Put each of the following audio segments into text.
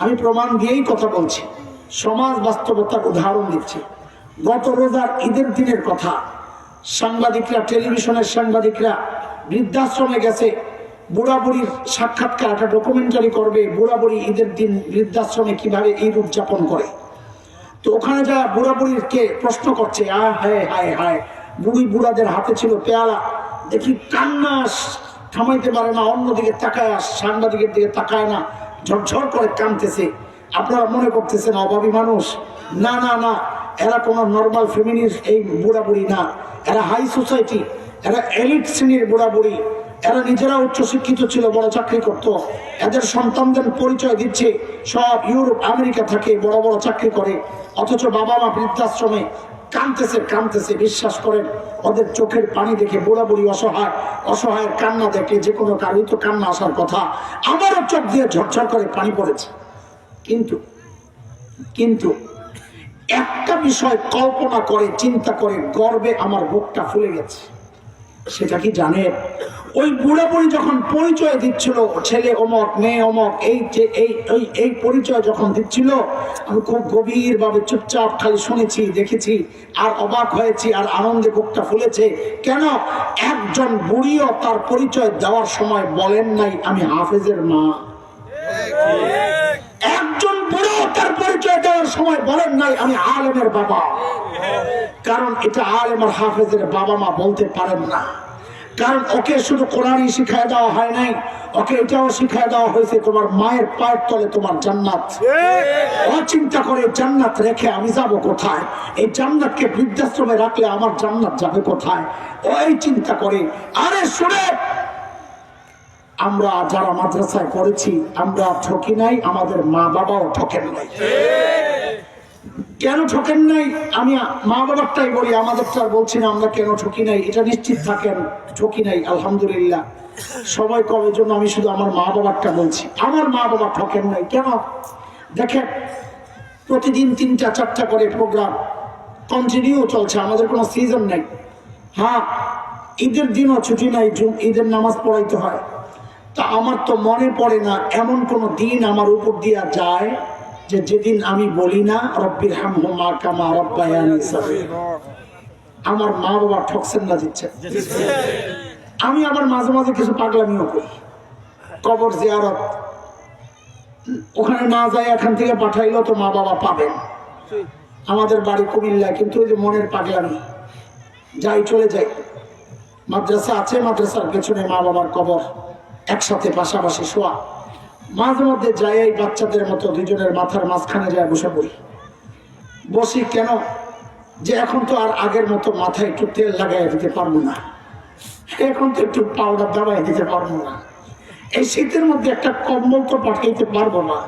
আমি প্রমাণ দিয়েই কথা বলছি, সমাজ বাস্তবতার উদাহরণ দিচ্ছি। গত রোজার ঈদের দিনের কথা, সাংবাদিকরা, টেলিভিশনের সাংবাদিকরা বৃদ্ধাশ্রমে গেছে, বুড়া বুড়ির সাক্ষাৎকার, একটা ডকুমেন্টারি করবে, বুড়া বুড়ি ঈদের দিন বৃদ্ধাশ্রমে কিভাবে ঈদ উদযাপন করে। তো ওখানে যারা বুড়া বুড়িকে প্রশ্ন করছে, হায় হায় হায়, বুড়ি বুড়াদের হাতে ছিল পেয়ালা, দেখি কান্না থামাইতে পারে না, অন্যদিকে তাকায়, সাংবাদিকের দিকে তাকায় না, ঝরঝর করে কাঁদতেছে। আপনারা মনে করতেছেন অভাবী মানুষ? না না না, এরা কোনো নর্মাল ফ্যামিলির এই বুড়া বুড়ি না, এরা হাই সোসাইটি, এরা এলিট শ্রেণীর বুড়া বুড়ি। এরা নিজেরা উচ্চশিক্ষিত ছিল, বড় চাকরি করত, এদের সন্তানদের পরিচয় দিচ্ছে সব ইউরোপ আমেরিকা থাকে, বড় বড় চাকরি করে, অথচ বাবা মা বৃদ্ধাশ্রমে কাঁদতেছে কাঁদতেছে। বিশ্বাস করেন, ওদের চোখের পানি দেখে বুড়া বুড়ি অসহায়, অসহায়ের কান্না দেখে যে কোনো কারোই তো কান্না আসার কথা। আমারও চোখ দিয়ে ঝরঝর করে পানি পড়েছে। কিন্তু কিন্তু একটা বিষয় কল্পনা করে, চিন্তা করে গর্বে আমার বুকটা ফুলে গেছে। সেটা কি জানেন? ওই বুড়া বুড়ি যখন পরিচয় দিচ্ছিল, ছেলে অমক মেয়ে অমক, এই পরিচয় যখন দিচ্ছিল, আমি খুব গভীর ভাবে চুপচাপ খালি শুনেছি, দেখেছি, আর অবাক হয়েছি, আর আনন্দে বুকটা ফুলেছে। কেন? একজন বুড়িও তার পরিচয় দেওয়ার সময় বলেন নাই আমি হাফেজের মা। একজন বুড়ো তার পরিচয় দেওয়ার সময় বলেন নাই আমি আলেমের বাবা। কারণ এটা আলেম আর হাফেজের বাবা মা বলতে পারেন না। কারণ ওকে শুধু কোরআনই শিখায় দেওয়া হয় নাই, ওকে এটাও শিখায় দেওয়া হয়েছে তোমার মায়ের পায়ের তলে তোমার জান্নাত। ও চিন্তা করে জান্নাত রেখে আমি যাব কোথায়, এই জান্নাতকে বৃদ্ধাশ্রমে রাখলে আমার জান্নাত যাবে কোথায়, ও এই চিন্তা করে। আরে শুনে, আমরা যারা মাদ্রাসায় পড়েছি আমরা ঠকি নাই, আমাদের মা বাবাও ঠকেন নাই। কেন ঠকেন নাই? আমি মা বাবারটাই বলি, আমাদেরটা বলছি না আমরা কেন ঠকি নাই, এটা নিশ্চিত থাকেন ঠকি নাই আলহামদুলিল্লাহ। সময় কমের জন্য আমি শুধু আমার মা বাবারটা বলছি। আমার মা বাবা ঠকেন নাই। কেন? দেখেন, প্রতিদিন 3টা 4টা করে প্রোগ্রাম কন্টিনিউ চলছে, আমাদের কোনো সিজন নাই। হ্যাঁ, ঈদের দিনও ছুটি নাই, ঈদের নামাজ পড়াইতে হয়। তা আমার তো মনে পড়ে না এমন কোন দিন আমার উপর দিয়া যায় যে যেদিন আমি বলি না রব্বির হামহুমা কামা রাব্বায়ানি সগীরা। আমার মা বাবা ঠকছেন না, দিচ্ছেন। আমি আবার মাঝে মাঝে কিছু পাগলামিও করি। কবর জিয়ারত, ওখানে না যায় এখান থেকে পাঠাইলেও তো মা বাবা পাবেন। আমাদের বাড়ি কুমিল্লা, কিন্তু ওই যে মনের পাগলামি, যাই চলে যাই। মাদ্রাসা আছে, মাদ্রাসার পেছনে মা বাবার কবর একসাথে পাশাপাশি শোয়া। মাঝে মধ্যে যাই এই বাচ্চাদের মতো দুজনের মাথার মাঝখানে যায় বসে পড়ি। বসি কেন? যে এখন তো আর আগের মতো মাথায় একটু তেল লাগাই দিতে পারবো না, এখন তো একটু পাউডার দাবাই দিতে পারবো না, এই শীতের মধ্যে একটা কম্বল তো পাঠাইতে পারবো না,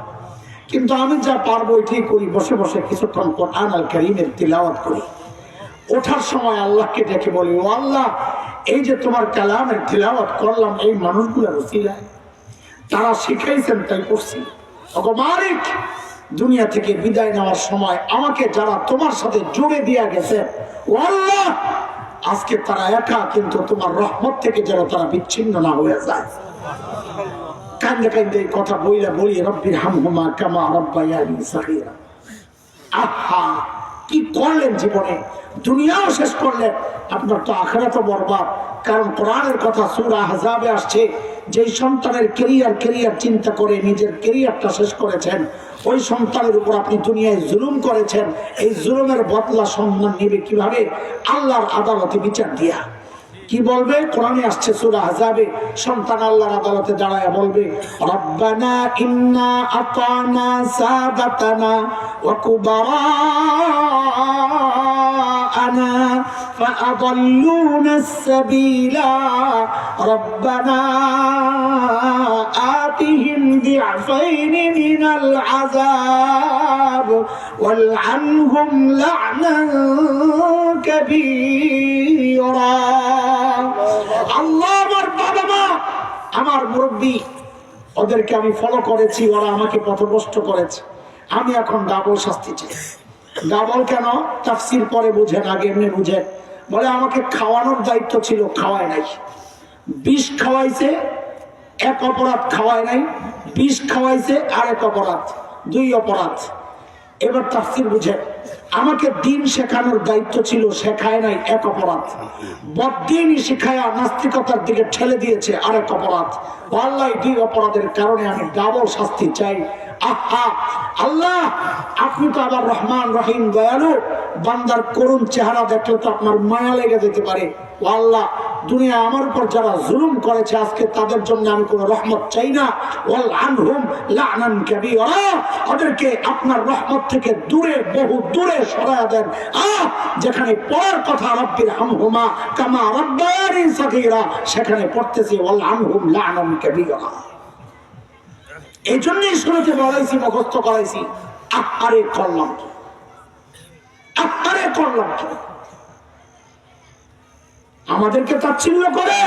কিন্তু আমি যা পারবো এটাই করি। বসে বসে কিছুক্ষণ কোরআন আল কারীমের তিলাওয়াত করি। ওঠার সময় আল্লাহকে ডেকে বলি, ও আল্লাহ, এই যে তোমার কালামের তিলাওয়াত করলাম এই মানুষগুলোর উসিলায়, তারা শিখাইছেন তাই করছি। ওগো মালিক, দুনিয়া থেকে বিদায় নেওয়ার সময় আমাকে যারা তোমার সাথে জুড়ে দিয়া গেছে, ও আল্লাহ, আজকে তারা একা, কিন্তু তোমার রহমত থেকে যেন তারা বিচ্ছিন্ন না হয়ে যায়। কান্দে কান্দে কথা বলি রব্বির হামহুমা কামা রাব্বায়ানি সগীরা। আহা, কি করলেন জীবনে, দুনিয়াও শেষ করলেন, আপনার তো আখিরাতও বরবাদ। কারণ কোরআনের কথা সূরা আহজাবে আসছে, যেই সন্তানের কেরিয়ার চিন্তা করে নিজের কেরিয়ারটা শেষ করেছেন, ওই সন্তানের উপর আপনি দুনিয়ায় জুলুম করেছেন। এই জুলুমের বদলা সন্তান নেবে কিভাবে? আল্লাহর আদালতে বিচার দিয়া। কি বলবে? কোরআনে আসছে সূরা আহজাবে, সন্তান আল্লাহর আদালতে দাঁড়ায় বলবে, রব্বানা ইন্না আতানা সাদাতানা ওয়া কুবারাআনা ফাআদাল্লুনা আস-সাবিলা রব্বানা আতিহিম দি'ফাইনি মিনাল আযাব ওয়ালআনহুম লা'নান কাবীরা। আল্লাহ, আমার বাবা মা, আমার মুরব্বী, ওদেরকে আমি ফলো করেছি, ওরা আমাকে পথভ্রষ্ট করেছে, আমি এখন ডাবল শাস্তি চাই। ডাবল কেন? তাফসীর পরে বুঝেন, আগে এমনি বুঝেন। বলে আমাকে খাওয়ানোর দায়িত্ব ছিল, খাওয়ায় নাই। বিষ খাওয়াইছে, এক অপরাধ, খাওয়ায় নাই, বিষ খাওয়াইছে, আরেক অপরাধ। দুই অপরাধ। এবার তাফসীর বুঝেন, আমাকে দিন শেখানোর দায়িত্ব ছিল, শেখায় নাই, এক অপরাধ। বদ্দিনই শিখায়া নাস্তিকতার দিকে ঠেলে দিয়েছে, আরেক অপরাধ। আল্লাহ দুই অপরাধের কারণে আমি ডাবল শাস্তি চাই। আহা আল্লাহ, আপনি তো আবার রহমান রহিম দয়ালু, বান্দার করুণ চেহারা দেখলে তো আপনার মায়া লেগে যেতে পারে। ও আল্লাহ, দুনিয়া আমার উপর যারা জুলুম করেছে আজকে তাদের জন্য আমি কোনো রহমত চাই না। ওয়াল আনহুম লানান কাবীরা, ওদেরকে আপনার রহমত থেকে দূরে, বহু দূরে সরায়া দেন। যেখানে পড়ার কথা রব্বির হামহুমা কামা রাব্বায়ানি সাগীরা, সেখানে পড়তেছি ওয়াল আনহুম লানান কাবীরা। এই জন্যই শুরুতে বলাইছি, মুখস্থ করাইছি। আরে করলাম কি, আরে করলাম কি? আমাদেরকে তাচ্ছিল্য করে,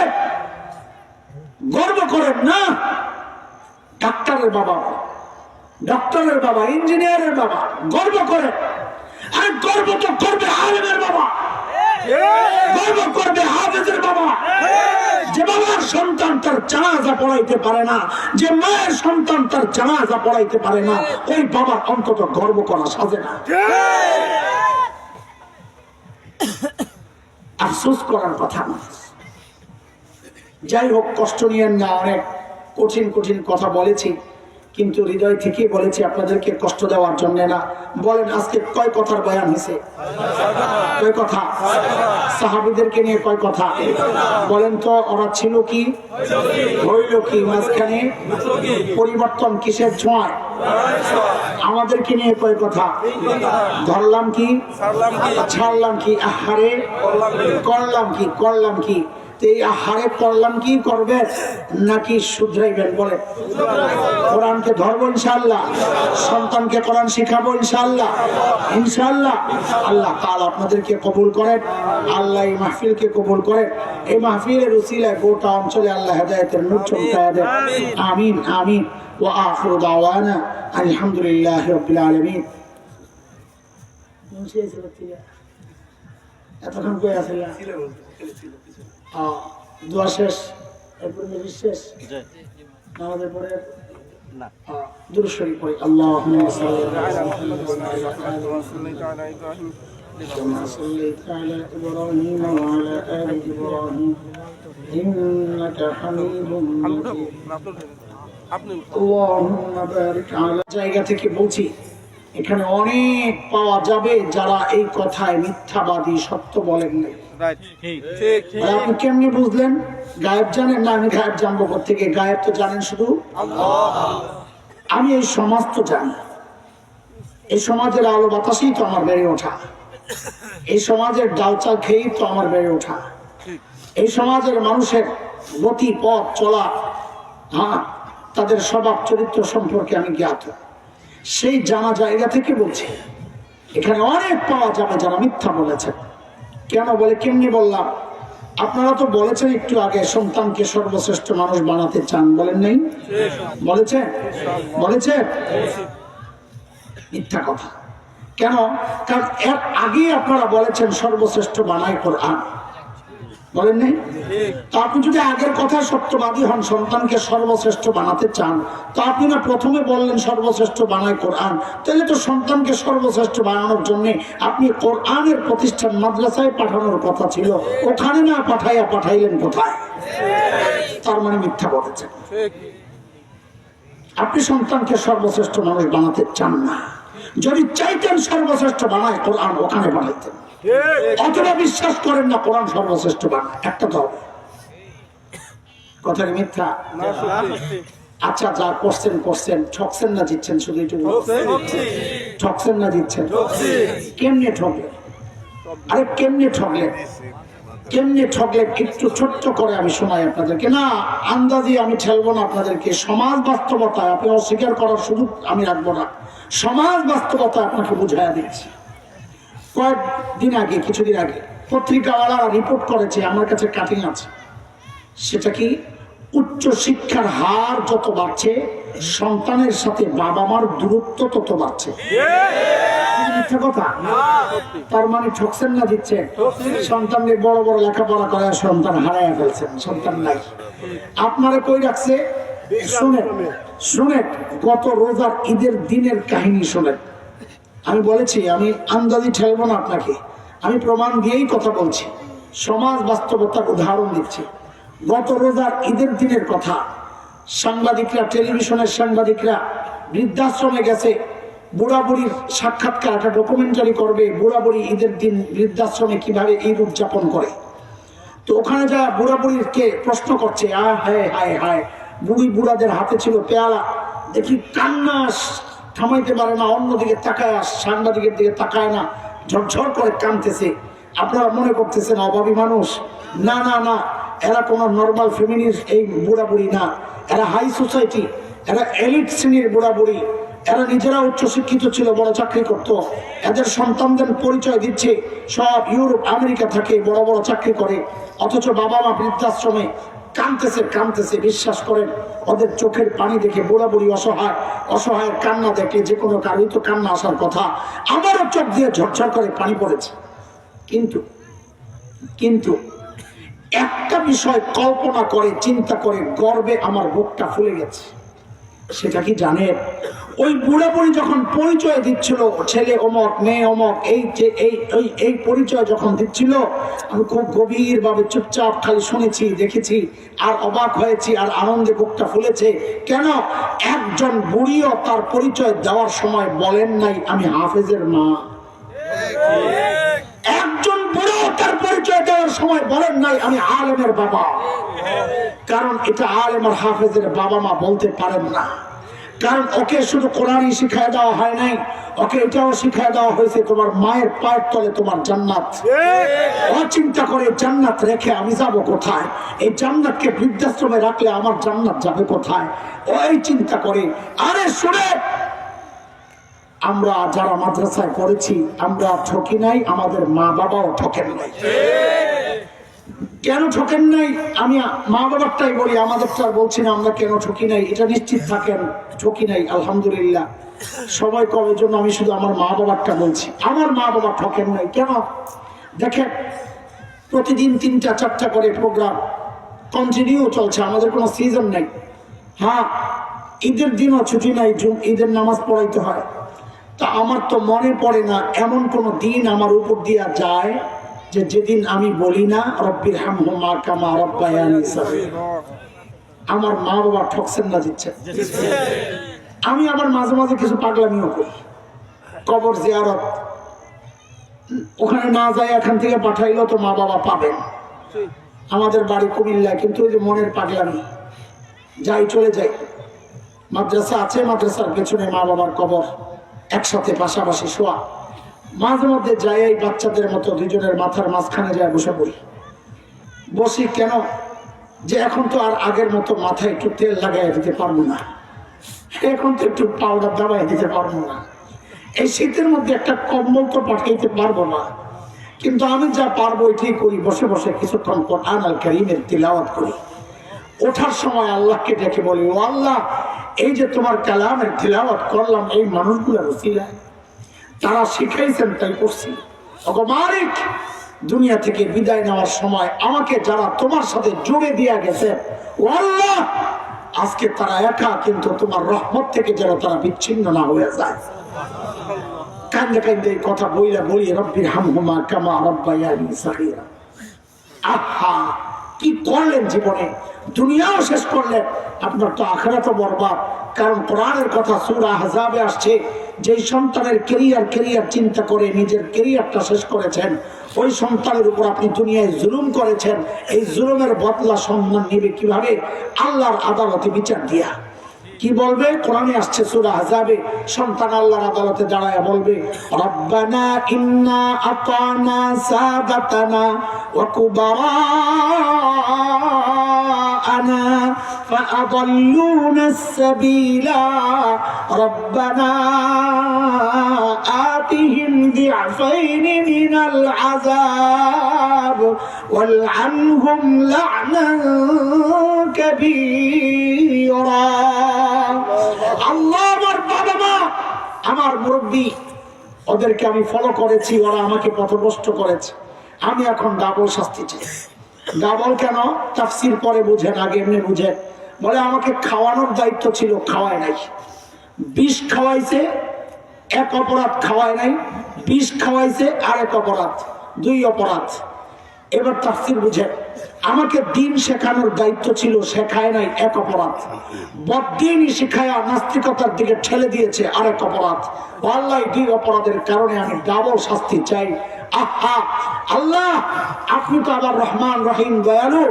গর্ব করেন না। ডাক্তারের বাবা, ডক্টরের বাবা, ইঞ্জিনিয়ারের বাবা গর্ব করে। আর গর্ব তো করবে আলেমের বাবা, গর্ব করবে হাফেজের বাবা। যে বাবার সন্তান তার জানাজা পড়াইতে পারে না, যে মায়ের সন্তান তার জানাজা পড়াইতে পারে না, ওই বাবার অন্তত গর্ব করা সাজে না। আফসোস করার কথা না। যাই হোক, কষ্ট নিয়েন না, অনেক কঠিন কঠিন কথা বলেছি, কিন্তু হৃদয় থেকে বলেছি, আপনাদেরকে কষ্ট দেওয়ার জন্য না। বলেন আজকে কয় কথার বয়ান হয়েছে? কয় কথা? সাহাবীদেরকে নিয়ে কয় কথা? বলেন তো, ওরা ছিল কি, হইল কি, মাঝখানে পরিবর্তন কিসের ছোঁয়ায়? আমাদেরকে নিয়ে কয় কথা? ধরলাম কি, ছাড়লাম কি, আহারে করলাম কি, করলাম কি। এই আহারে করলাম কি করবে নাকি শুধরাইবেন? বলে কোরআনকে ধরবো ইনশাআল্লাহ, সন্তানকে কোরআন শিখাবো ইনশাআল্লাহ, ইনশাআল্লাহ। আল্লাহ তাআলা আপনাদেরকে কবুল করেন, আল্লাহ এই মাহফিলকে কবুল করেন। এই মাহফিলের উসিলায় গোটা অঞ্চলে আল্লাহ হেদায়েতের নূর চমকায়া দেন। আমিন আমিন। ওয়া আখিরু দাওয়ানা আলহামদুলিল্লাহি রাব্বিল আলামিন। এতক্ষণ কই আছিলা? দোয়া শেষ, এরপরে শেষ আমাদের পরে না দুরূদ শরীফ পড়ি। আল্লাহুম্মা সাল্লি আলা كما صليت على إبراهيم وعلى آل إبراهيم إنك حميد مجيد اللهم بارك على। জায়গা থেকে বলছি, এখানে অনেক পাওয়া যাবে যারা এই কথায় মিথ্যাবাদী, সত্য বলেন নাই। আপনি কেমনি বুঝলেন? গায়েব জানেন না? আমি গায়েব জানবো কোথেকে? গায়েব তো জানেন শুধু আল্লাহ। আমি এই সমাজ তো জানি, এই সমাজের আলো বাতাসেই তো আমার বেড়ে ওঠা, এই সমাজের ডাল চাল খেয়েই তো আমার বেড়ে ওঠা, এই সমাজের মানুষের গতি পথ চলা, তাদের স্বভাব চরিত্র সম্পর্কে আমি জ্ঞাত। সেই জানা জায়গা থেকে বলছি, এখানে অনেক পাওয়া যাবে যারা মিথ্যা বলেছেন। কেন বলে, কেমনি বললাম? আপনারা তো বলেছেন একটু আগে, সন্তানকে সর্বশ্রেষ্ঠ মানুষ বানাতে চান, বলেন নাই? বলেছে, বলেছে মিথ্যা কথা। কেন? কারণ এর আগে আপনারা বলেছেন সর্বশ্রেষ্ঠ বানায় কোরআন, বলেন নাই? তো আপনি যদি আগের কথা সত্যবাদী হন, সন্তানকে সর্বশ্রেষ্ঠ বানাতে চান, তো আপনি না প্রথমে বললেন সর্বশ্রেষ্ঠ বানায় কোরআন, তাহলে তো সন্তানকে সর্বশ্রেষ্ঠ বানানোর জন্য আপনি কোরআনের প্রতিষ্ঠান মাদ্রাসায় পাঠানোর কথা ছিল, ওখানে না পাঠাইয়া পাঠাইলেন কোথায়? তার মানে মিথ্যা বলেছেন। আপনি সন্তানকে সর্বশ্রেষ্ঠ মানুষ বানাতে চান না। যদি চাইতেন সর্বশ্রেষ্ঠ বানায় কোরআন, ওখানে বানাইতেন। অতটা বিশ্বাস করেন না কোরআন সর্বশ্রেষ্ঠ বানায়, একটা তো হবে। কথা মিথ্যা? আচ্ছা, যা করছেন করছেন, ঠকছেন না জিতছেন? শুধু একটু ঠকছেন না জিতছেন? কেমনে ঠকলেন? আরে কেমনে ঠকলেন? কেমনে ঠকলেন একটু ছোট্ট করে আমি শোনাই আপনাদেরকে। না আন্দাজি আমি ঠেলবো না আপনাদেরকে, সমাজ বাস্তবতায় আপনি অস্বীকার করার সুযোগ আমি রাখবো না। সমাজ বাস্তবতা আপনাকে বুঝাইয়া দিচ্ছি। কয়েকদিন আগে, কিছুদিন আগে পত্রিকাওয়ালারা রিপোর্ট করেছে, আমার কাছে কাটিং আছে। সেটা কি, উচ্চ শিক্ষার হার যত বাড়ছে, সন্তানের সাথে বাবা মার দূরত্ব তত বাড়ছে। মিথ্যা কথা? তার মানে ঠকছেন না দিচ্ছে? সন্তানকে বড় বড় লেখাপড়া করে সন্তান হারাইয়া ফেলছেন, সন্তান নাই। আপনারা কই রাখছে? শুনেন শুনেন, গত রোজার ঈদের দিনের কাহিনী শোনেন। আমি বলেছি আমি আন্দাজি ঠেলবো না আপনাকে, আমি প্রমাণ দিয়েই কথা বলছি, সমাজ বাস্তবতার উদাহরণ দিচ্ছি। গত রোজার ঈদের দিনের কথা। সাংবাদিকরা, টেলিভিশনের সাংবাদিকরা বৃদ্ধাশ্রমে গেছে, বুড়া বুড়ির সাক্ষাৎকার, একটা ডকুমেন্টারি করবে, বুড়া বুড়ি ঈদের দিন বৃদ্ধাশ্রমে কিভাবে ঈদ উদযাপন করে। তো ওখানে যা বুড়া বুড়িকে প্রশ্ন করছে, হায় হায় হায়, বুড়ি বুড়াদের হাতে ছিল পেয়ালা, দেখি কান্না থামাইতে পারে না, অন্যদিকে তাকায়, সাংবাদিকের দিকে তাকায় না, ঝরঝর করে কাঁদতেছে। আপনারা মনে করতেছেন অভাবী মানুষ? না না না, এরা কোনো নর্মাল ফ্যামিলির এই বুড়া বুড়ি না, এরা হাই সোসাইটি, এরা এলিট শ্রেণীর বুড়া বুড়ি। এরা নিজেরা উচ্চশিক্ষিত ছিল, বড় চাকরি করত, এদের সন্তানদের পরিচয় দিচ্ছে সব ইউরোপ আমেরিকা থাকে, বড় বড় চাকরি করে, অথচ বাবা মা বৃদ্ধাশ্রমে কাঁদতেছে কাঁদতেছে। বিশ্বাস করেন, ওদের চোখের পানি দেখে বুড়া বুড়ি অসহায়, অসহায়ের কান্না দেখে যে কোনো কারোই তো কান্না আসার কথা। আমারও চোখ দিয়ে ঝরঝর করে পানি পড়েছে। কিন্তু কিন্তু একটা বিষয় কল্পনা করে, চিন্তা করে গর্বে আমার বুকটা ফুলে গেছে। সেটা কি জানেন? ওই বুড়া বুড়ি যখন পরিচয় দিচ্ছিল, ছেলে অমক মেয়ে অমক, এই পরিচয় যখন দিচ্ছিল, আমি খুব গভীর ভাবে চুপচাপ খালি শুনেছি, দেখেছি, আর অবাক হয়েছি, আর আনন্দে বুকটা ফুলেছে। কেন? একজন বুড়িও তার পরিচয় দেওয়ার সময় বলেন নাই আমি হাফেজের মা। একজন বুড়ো তার পরিচয় দেওয়ার সময় বলেন নাই আমি আলেমের বাবা। কারণ এটা আলেম আর হাফেজের বাবা মা বলতে পারেন না। কারণ ওকে শুধু কোরআনই শিখায় দেওয়া হয় নাই, ওকে এটাও শিখায় দেওয়া হয়েছে তোমার মায়ের পায়ের তলে তোমার জান্নাত। ও চিন্তা করে জান্নাত রেখে আমি যাব কোথায়, এই জান্নাতকে বৃদ্ধাশ্রমে রাখলে আমার জান্নাত যাবে কোথায়, ওই চিন্তা করে। আরে শুনে, আমরা যারা মাদ্রাসায় পড়েছি আমরা ঠকি নাই, আমাদের মা বাবাও ঠকেন নাই। কেন ঠকেন নাই? আমি মা বাবারটাই বলি, আমাদেরটা বলছি না আমরা কেন ঠকি নাই, এটা নিশ্চিত থাকেন ঠকি নাই আলহামদুলিল্লাহ। সবাই কবে জন্য আমি শুধু আমার মা বাবারটা বলছি, আমার মা বাবা ঠকেন নাই। কেন? দেখেন, প্রতিদিন 3টা 4টা করে প্রোগ্রাম কন্টিনিউ চলছে, আমাদের কোনো সিজন নাই। হ্যাঁ, ঈদের দিনও ছুটি নাই, ঈদের নামাজ পড়াইতে হয়। তা আমার তো মনে পড়ে না এমন কোন দিন আমার উপর দিয়া যায় যে যেদিন আমি বলি না রব্বির হামহুমা কামা রাব্বায়ানি সগীরা। আমার মা বাবা ঠকছেন না, দিচ্ছেন। আমি আবার মাঝে মাঝে কিছু পাগলামিও করি, কবর জিয়ারত, ওখানে না যায় এখান থেকে পাঠাইলো তো মা বাবা পাবেন। আমাদের বাড়ি কুমিল্লা, কিন্তু ওই যে মনের পাগলামি, যাই চলে যাই। মাদ্রাসা আছে, মাদ্রাসার পেছনে মা বাবার কবর একসাথে পাশাপাশি শোয়া। মাঝে মধ্যে যাই এই বাচ্চাদের মতো দুজনের মাথার মাঝখানে যায় বসে পড়ি। বসি কেন? যে এখন তো আর আগের মতো মাথায় একটু তেল লাগাই দিতে পারবো না, এখন তো একটু পাউডার দাবাই দিতে পারবো না, এই শীতের মধ্যে একটা কম্বল তো পাঠাইতে পারবো না, কিন্তু আমি যা পারবো এটাই করি। বসে বসে কিছুক্ষণ কোরআন আল কারীমের তিলাওয়াত করি। ওঠার সময় আল্লাহকে ডেকে বলি, ও আল্লাহ, এই যে তোমার কালামের তিলাওয়াত করলাম এই মানুষগুলোর উসিলায়, তারা শিখাইছেন তাই করছি। ওগো মালিক, দুনিয়া থেকে বিদায় নেওয়ার সময় আমাকে যারা তোমার সাথে জুড়ে দিয়ে গেছে, ও আল্লাহ, আজকে তারা একা, কিন্তু তোমার রহমত থেকে যেন তারা বিচ্ছিন্ন না হয়ে যায়। কান্দে কান্দে এই কথা বলি রব্বির হামহুমা কামা রাব্বায়ানি সগীরা। আহা, কি করলেন জীবনে, দুনিয়াও শেষ করলেন, আপনার তো আখিরাতও বরবাদ। কারণ কোরআনের কথা সূরা আহজাবে আসছে, যেই সন্তানের কেরিয়ার চিন্তা করে নিজের কেরিয়ারটা শেষ করেছেন, ওই সন্তানের উপর আপনি দুনিয়ায় জুলুম করেছেন। এই জুলুমের বদলা সন্তান নেবে কিভাবে? আল্লাহর আদালতে বিচার দিয়া। কি বলবে? কোরআনে আসছে সূরা আহজাবে, সন্তান আল্লাহর আদালতে দাঁড়ায় বলবে, রব্বানা ইন্না আতানা সাদাতানা ওয়া কুবারাআনা ফাআদাল্লুনা আস-সাবিলা রব্বানা আতিহিম দি'ফাইনি মিনাল আযাব ওয়ালআনহুম লা'নান কাবীরা। আল্লাহ, আমার বাবা মা, আমার মুরব্বী, ওদেরকে আমি ফলো করেছি, ওরা আমাকে পথভ্রষ্ট করেছে, আমি এখন ডাবল শাস্তি চাই। ডাবল কেন? তাফসীর পরে বুঝেন, আগে এমনি বুঝেন। বলে আমাকে খাওয়ানোর দায়িত্ব ছিল, খাওয়ায় নাই। বিষ খাওয়াইছে, এক অপরাধ। খাওয়ায় নাই, বিষ খাওয়াইছে, আর এক অপরাধ, দুই অপরাধ। এবার তাফসীর বুঝেন, আমাকে দিন শেখানোর দায়িত্ব ছিল, শেখায় নাই, এক অপরাধ। বদ্দিনই শিখায়া নাস্তিকতার দিকে ঠেলে দিয়েছে, আরেক অপরাধ। আল্লাহ দুই অপরাধের কারণে আমি ডাবল শাস্তি চাই। আহা আল্লাহ, আপনি তো আবার রহমান রহিম দয়ালু,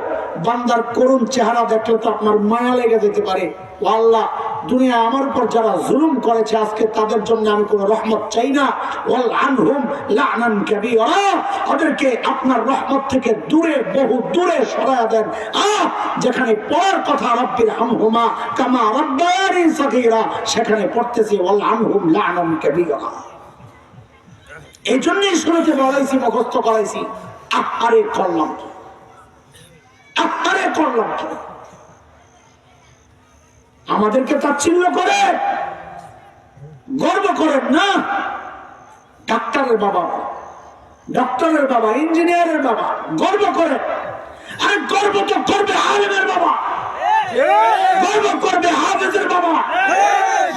বান্দার করুণ চেহারা দেখলে তো আপনার মায়া লেগে যেতে পারে। ও আল্লাহ, দুনিয়া আমার উপর যারা জুলুম করেছে আজকে তাদের জন্য আমি কোনো রহমত চাই না। ওয়াল আনহুম লানান কাবীরা, ওদেরকে আপনার রহমত থেকে দূরে, বহু দূরে সরায়া দেন। যেখানে পড়ার কথা রব্বির হামহুমা কামা রাব্বায়ানি সাগীরা, সেখানে পড়তেছি ওয়াল আনহুম লানান কাবীরা। এই জন্যই শুরুতে বলাইছি, মুখস্থ করাইছি। আরে করলাম কি, আরে করলাম কি? আমাদেরকে তাচ্ছিল্য করে, গর্ব করেন না। ডাক্তারের বাবা, ডক্টরের বাবা, ইঞ্জিনিয়ারের বাবা, গর্ব করেন। আর গর্ব তো করবে আলেমের বাবা, গর্ব করবে হাফেজের বাবা।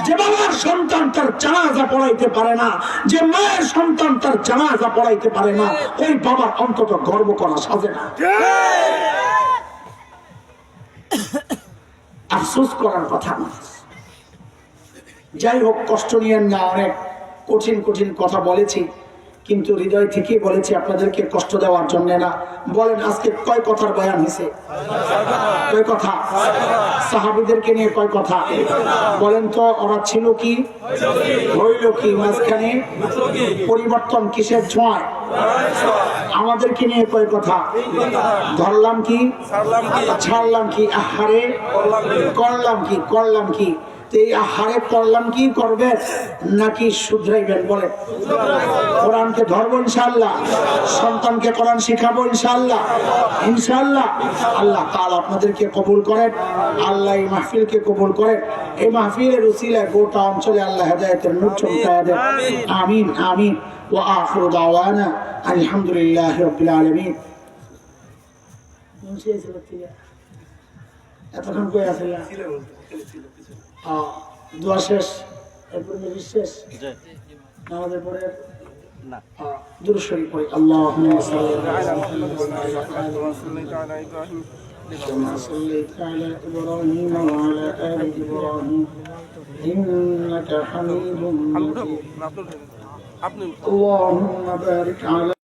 যে বাবার সন্তান তার জানাজা পড়াইতে পারে না, যে মায়ের সন্তান তার জানাজা পড়াইতে পারে না, ওই বাবার অন্তত গর্ব করা সাজে না। আফসোস করার কথা না। যাই হোক, কষ্ট নিয়েন না, অনেক কঠিন কঠিন কথা বলেছি, কিন্তু হৃদয় থেকে বলেছি, আপনাদেরকে কষ্ট দেওয়ার জন্য না। বলেন আজকে কয় কথার বয়ান হয়েছে? কয় কথা? সাহাবীদেরকে নিয়ে কয় কথা? বলেন তো, ওরা ছিল কি, হইল কি, মাঝখানে পরিবর্তন কিসের ছোঁয়ায়? আমাদেরকে নিয়ে কয় কথা? ধরলাম কি, ছাড়লাম কি, আহারে করলাম কি, করলাম কি। এই আহারে করলাম কি করবে নাকি শুধরাইবেন? বলে কোরআনকে ধরবো ইনশাআল্লাহ, সন্তানকে কোরআন শিখাবো ইনশাআল্লাহ, ইনশাআল্লাহ। আল্লাহ তাআলা আপনাদেরকে কবুল করেন, আল্লাহ এই মাহফিলকে কবুল করেন। এই মাহফিলের উসিলায় গোটা অঞ্চলে আল্লাহ হেদায়েতের নূর চমকায়া দেন। আমিন আমিন। ওয়া আখিরু দাওয়ানা আলহামদুলিল্লাহি রাব্বিল আলামিন। এতক্ষণ কই আছিলা? দোয়া শেষ, এরপরে শেষ আমাদের পরে না দুরূদ শরীফ পড়ি। আল্লাহুম্মা সাল্লি আলা মুহাম্মাদ كما صليت على إبراهيم وعلى آل إبراهيم إنك حميد مجيد. اللهم بارك على